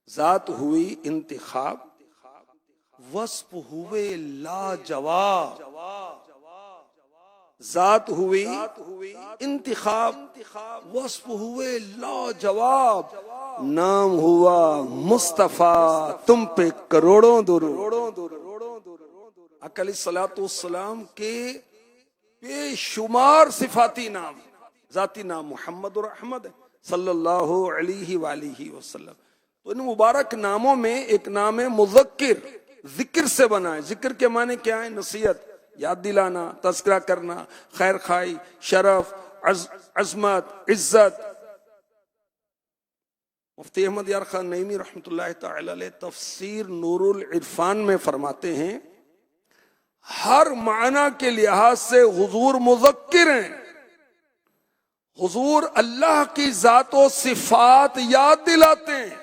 M: ذات ہوئی انتخاب، وصف ہوئے لاجواب، ذات ہوئی انتخاب، وصف ہوئے لاجواب، نام ہوا مصطفیٰ تم پہ کروڑوں درود۔ آقا علیہ الصلوۃ والسلام کے بے شمار صفاتی نام، ذاتی نام محمد اور احمد صلی اللہ علیہ وآلہ وسلم۔ تو ان مبارک ناموں میں ایک نام ہے مذکر، ذکر سے بنا ہے۔ ذکر کے معنی کیا ہے؟ نصیحت، یاد دلانا، تذکرہ کرنا، خیر خواہی، شرف، عظمت، عزت۔ مفتی احمد یار خان نعیمی رحمۃ اللہ تعالی علیہ تفسیر نور العرفان میں فرماتے ہیں، ہر معنی کے لحاظ سے حضور مذکر ہیں۔ حضور اللہ کی ذات و صفات یاد دلاتے ہیں۔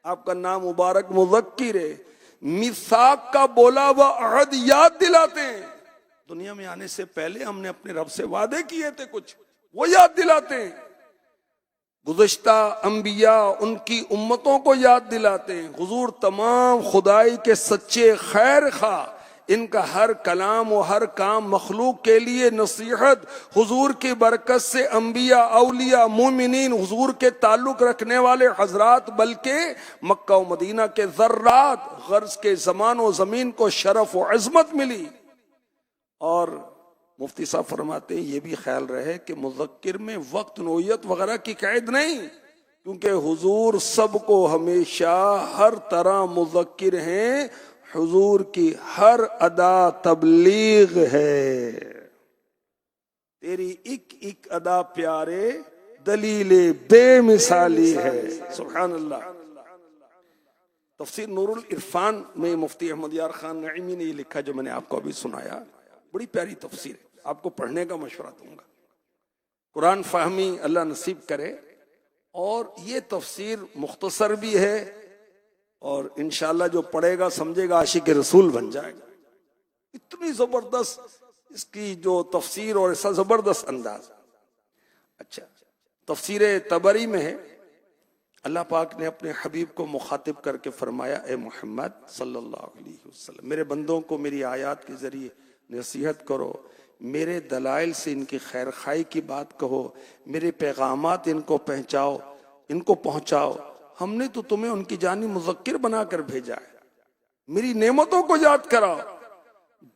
M: آپ کا نام مبارک مذکر ہے۔ میثاق کا بولا ہوا عہد یاد دلاتے ہیں۔ دنیا میں آنے سے پہلے ہم نے اپنے رب سے وعدے کیے تھے کچھ، وہ یاد دلاتے ہیں۔ گزشتہ انبیاء ان کی امتوں کو یاد دلاتے ہیں۔ حضور تمام خدائی کے سچے خیر خواہ، ان کا ہر کلام و ہر کام مخلوق کے لیے نصیحت، حضور کی برکت سے انبیاء، اولیاء، مومنین، حضور کے تعلق رکھنے والے حضرات، بلکہ مکہ و مدینہ کے ذرات، غرض کے زمان و زمین کو شرف و عظمت ملی۔ اور مفتی صاحب فرماتے ہیں یہ بھی خیال رہے کہ مذکر میں وقت، نوعیت وغیرہ کی قید نہیں، کیونکہ حضور سب کو ہمیشہ ہر طرح مذکر ہیں۔ حضور کی ہر ادا تبلیغ ہے، تیری ایک ایک ادا پیارے دلیل بے مثالی ہے۔ سبحان اللہ۔ تفسیر نور العرفان میں مفتی احمد یار خان نعیمی نے یہ لکھا جو میں نے آپ کو ابھی سنایا، بڑی پیاری تفسیر ہے، آپ کو پڑھنے کا مشورہ دوں گا۔ قرآن فہمی اللہ نصیب کرے، اور یہ تفسیر مختصر بھی ہے، اور انشاءاللہ جو پڑھے گا سمجھے گا عاشق رسول بن جائے گا۔ اتنی زبردست اس کی جو تفسیر اور ایسا زبردست انداز۔ اچھا، تفسیر طبری میں ہے، اللہ پاک نے اپنے حبیب کو مخاطب کر کے فرمایا، اے محمد صلی اللہ علیہ وسلم، میرے بندوں کو میری آیات کے ذریعے نصیحت کرو، میرے دلائل سے ان کی خیر خواہی کی بات کہو، میرے پیغامات ان کو پہنچاؤ۔ ہم نے تو تمہیں ان کی جانی مذکر بنا کر بھیجا ہے، میری نعمتوں کو یاد کراؤ،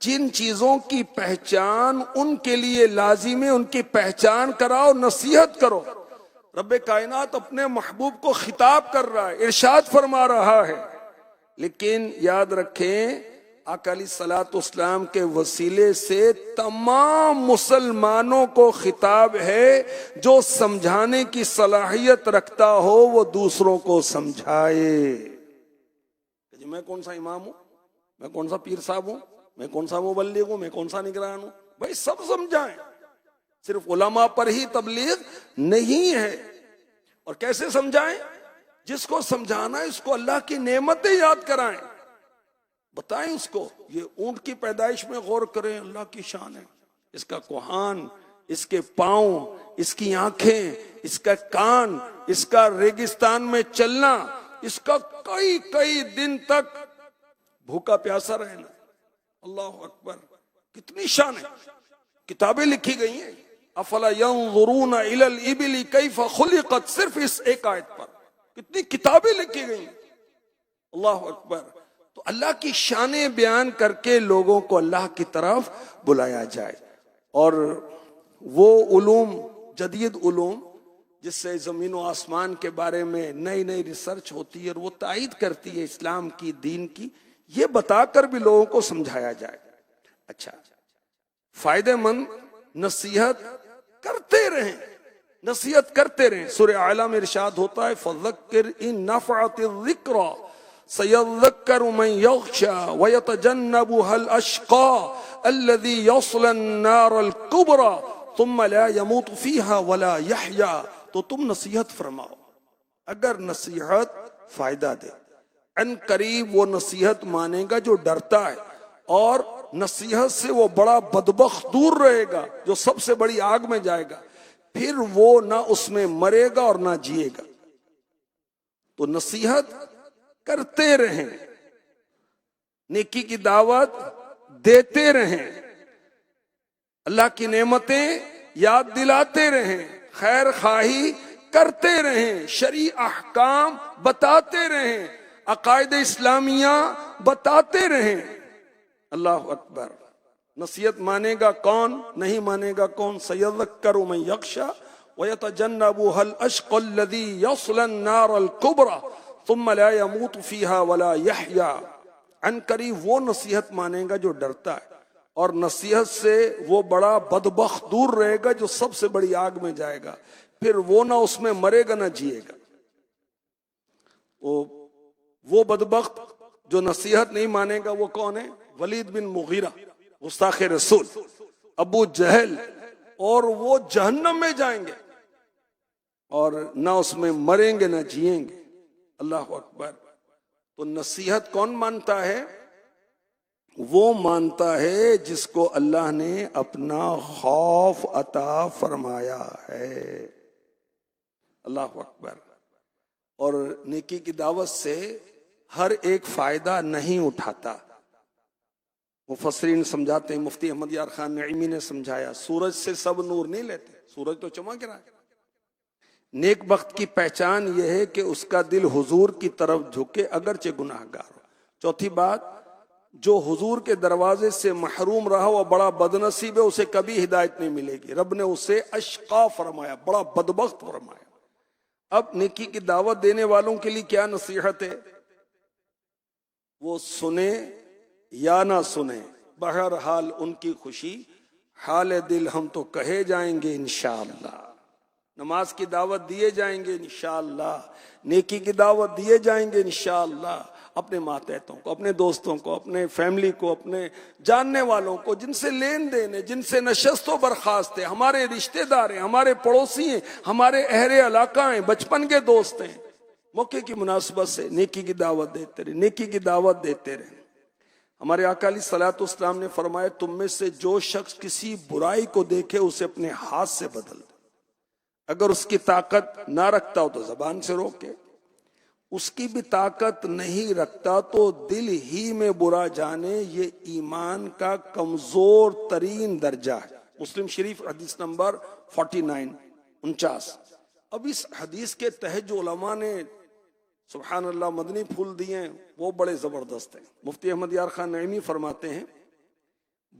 M: جن چیزوں کی پہچان ان کے لیے لازم ہے ان کی پہچان کراؤ، نصیحت کرو۔ رب کائنات اپنے محبوب کو خطاب کر رہا ہے، ارشاد فرما رہا ہے، لیکن یاد رکھیں آقا علیہ الصلوۃ والسلام کے وسیلے سے تمام مسلمانوں کو خطاب ہے، جو سمجھانے کی صلاحیت رکھتا ہو وہ دوسروں کو سمجھائے۔ میں کون سا امام ہوں، میں کون سا پیر صاحب ہوں، میں کون سا مبلغ ہوں، میں کون سا نگران ہوں، بھائی سب سمجھائیں، صرف علماء پر ہی تبلیغ نہیں ہے۔ اور کیسے سمجھائیں؟ جس کو سمجھانا ہے اس کو اللہ کی نعمتیں یاد کرائیں، بتائیں اس کو یہ اونٹ کی پیدائش میں غور کریں، اللہ کی شان ہے، اس کا کوہان، اس کے پاؤں، اس کی آنکھیں، اس کا کان، اس کا ریگستان میں چلنا، اس کا کئی کئی دن تک بھوکا پیاسا رہنا، اللہ اکبر، کتنی شان ہے۔ کتابیں لکھی گئی ہیں، افلا ينظرون الى الابل كيف خلقت، صرف اس ایک آیت پر کتنی کتابیں لکھی گئی ہیں، اللہ اکبر۔ تو اللہ کی شانیں بیان کر کے لوگوں کو اللہ کی طرف بلایا جائے، اور وہ علوم، جدید علوم جس سے زمین و آسمان کے بارے میں نئی نئی ریسرچ ہوتی ہے اور وہ تائید کرتی ہے اسلام کی، دین کی، یہ بتا کر بھی لوگوں کو سمجھایا جائے۔ اچھا، فائدہ مند نصیحت کرتے رہیں، نصیحت کرتے رہیں۔ سورہ اعلیٰ میں ارشاد ہوتا ہے فَذَكِّرْ إِن نَفَعَتِ الذِّكْرَى سَيَذَّكَّرُ مَن يَخْشَى وَيَتَجَنَّبُهَا الْأَشْقَى الَّذِي يَصْلَى النَّارَ الْكُبْرَى ثُمَّ لَا يَمُوتُ فِيهَا وَلَا يَحْيَا۔ تو تم نصیحت فرماؤ، اگر نصیحت فائدہ دے، ان قریب وہ نصیحت مانے گا جو ڈرتا ہے، اور نصیحت سے وہ بڑا بدبخت دور رہے گا جو سب سے بڑی آگ میں جائے گا، پھر وہ نہ اس میں مرے گا اور نہ جیے گا۔ تو نصیحت کرتے رہیں، نیکی کی دعوت دیتے رہیں، اللہ کی نعمتیں یاد دلاتے رہیں، خیر خواہی کرتے رہیں، شرعی احکام بتاتے رہیں، عقائد اسلامیہ بتاتے رہیں۔ اللہ اکبر۔ نصیحت مانے گا کون؟ نہیں مانے گا کون؟ سیذکر من یخشی ویتجنبها الاشقى الذی یصلی النار الکبری ثم لا يموت فیہا ولا یحیا۔ ان قریب وہ نصیحت مانے گا جو ڈرتا ہے، اور نصیحت سے وہ بڑا بدبخت دور رہے گا جو سب سے بڑی آگ میں جائے گا، پھر وہ نہ اس میں مرے گا نہ جیے گا۔ وہ بدبخت جو نصیحت نہیں مانے گا وہ کون ہے؟ ولید بن مغیرہ، گستاخ رسول، ابو جہل، اور وہ جہنم میں جائیں گے اور نہ اس میں مریں گے نہ جیئیں گے۔ اللہ اکبر۔ تو نصیحت کون مانتا ہے؟ وہ مانتا ہے جس کو اللہ نے اپنا خوف عطا فرمایا ہے۔ اللہ اکبر۔ اور نیکی کی دعوت سے ہر ایک فائدہ نہیں اٹھاتا۔ مفسرین سمجھاتے ہیں، مفتی احمد یار خان نعیمی نے سمجھایا، سورج سے سب نور نہیں لیتے، سورج تو چمک رہا ہے۔ نیک بخت کی پہچان یہ ہے کہ اس کا دل حضور کی طرف جھکے اگرچہ گناہ گار ہو۔ چوتھی بات، جو حضور کے دروازے سے محروم رہا وہ بڑا بدنصیب ہے، اسے کبھی ہدایت نہیں ملے گی۔ رب نے اسے اشقا فرمایا، بڑا بدبخت فرمایا۔ اب نیکی کی دعوت دینے والوں کے لیے کیا نصیحت ہے؟ وہ سنیں یا نہ سنیں، بہرحال ان کی خوشی، حال دل ہم تو کہے جائیں گے انشاءاللہ۔ نماز کی دعوت دیے جائیں گے انشاءاللہ، نیکی کی دعوت دیے جائیں گے انشاءاللہ، اپنے ماتحتوں کو، اپنے دوستوں کو، اپنے فیملی کو، اپنے جاننے والوں کو، جن سے لین دین ہے، جن سے نشست و برخاست ہے، ہمارے رشتہ دار ہیں، ہمارے پڑوسی ہیں، ہمارے اہل علاقہ ہیں، بچپن کے دوست ہیں، موقع کی مناسبت سے نیکی کی دعوت دیتے رہے، نیکی کی دعوت دیتے رہے۔ ہمارے آقا علیہ الصلوۃ والسلام نے فرمایا، تم میں سے جو شخص کسی برائی کو دیکھے اسے اپنے ہاتھ سے بدل دے، اگر اس کی طاقت نہ رکھتا ہو تو زبان سے روکے، اس کی بھی طاقت نہیں رکھتا تو دل ہی میں برا جانے، یہ ایمان کا کمزور ترین درجہ ہے۔ مسلم شریف حدیث نمبر 49۔ اب اس حدیث کے تحت جو علماء نے سبحان اللہ مدنی پھول دیے ہیں وہ بڑے زبردست ہیں۔ مفتی احمد یار خان نعیمی فرماتے ہیں،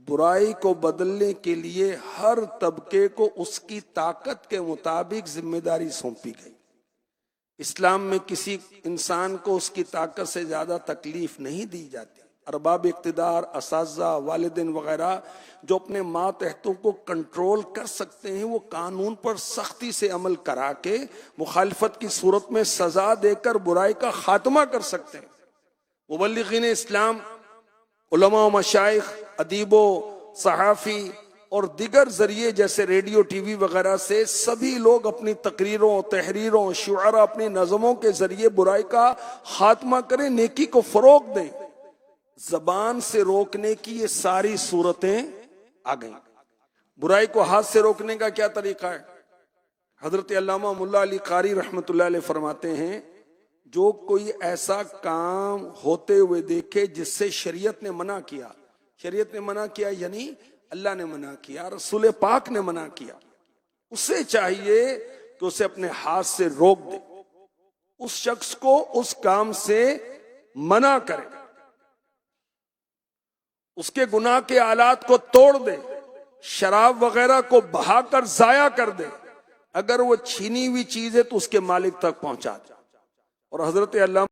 M: برائی کو بدلنے کے لیے ہر طبقے کو اس کی طاقت کے مطابق ذمہ داری سونپی گئی۔ اسلام میں کسی انسان کو اس کی طاقت سے زیادہ تکلیف نہیں دی جاتی۔ ارباب اقتدار، اساتذہ، والدین وغیرہ جو اپنے ماتحتوں کو کنٹرول کر سکتے ہیں، وہ قانون پر سختی سے عمل کرا کے مخالفت کی صورت میں سزا دے کر برائی کا خاتمہ کر سکتے ہیں۔ مبلغین اسلام، علماء و مشائخ، ادیب و صحافی، اور دیگر ذریعے جیسے ریڈیو ٹی وی وغیرہ سے سبھی لوگ اپنی تقریروں تحریروں شعرا اپنی نظموں کے ذریعے برائی کا خاتمہ کریں نیکی کو فروغ دیں زبان سے روکنے کی یہ ساری صورتیں آ گئیں برائی کو ہاتھ سے روکنے کا کیا طریقہ ہے حضرت علامہ ملا علی قاری رحمۃ اللہ علیہ فرماتے ہیں جو کوئی ایسا کام ہوتے ہوئے دیکھے جس سے شریعت نے منع کیا یعنی اللہ نے منع کیا رسول پاک نے منع کیا اسے چاہیے کہ اسے اپنے ہاتھ سے روک دے اس شخص کو اس کام سے منع کرے اس کے گناہ کے آلات کو توڑ دے شراب وغیرہ کو بہا کر ضائع کر دے اگر وہ چھینی ہوئی چیز ہے تو اس کے مالک تک پہنچا دے اور حضرت علامہ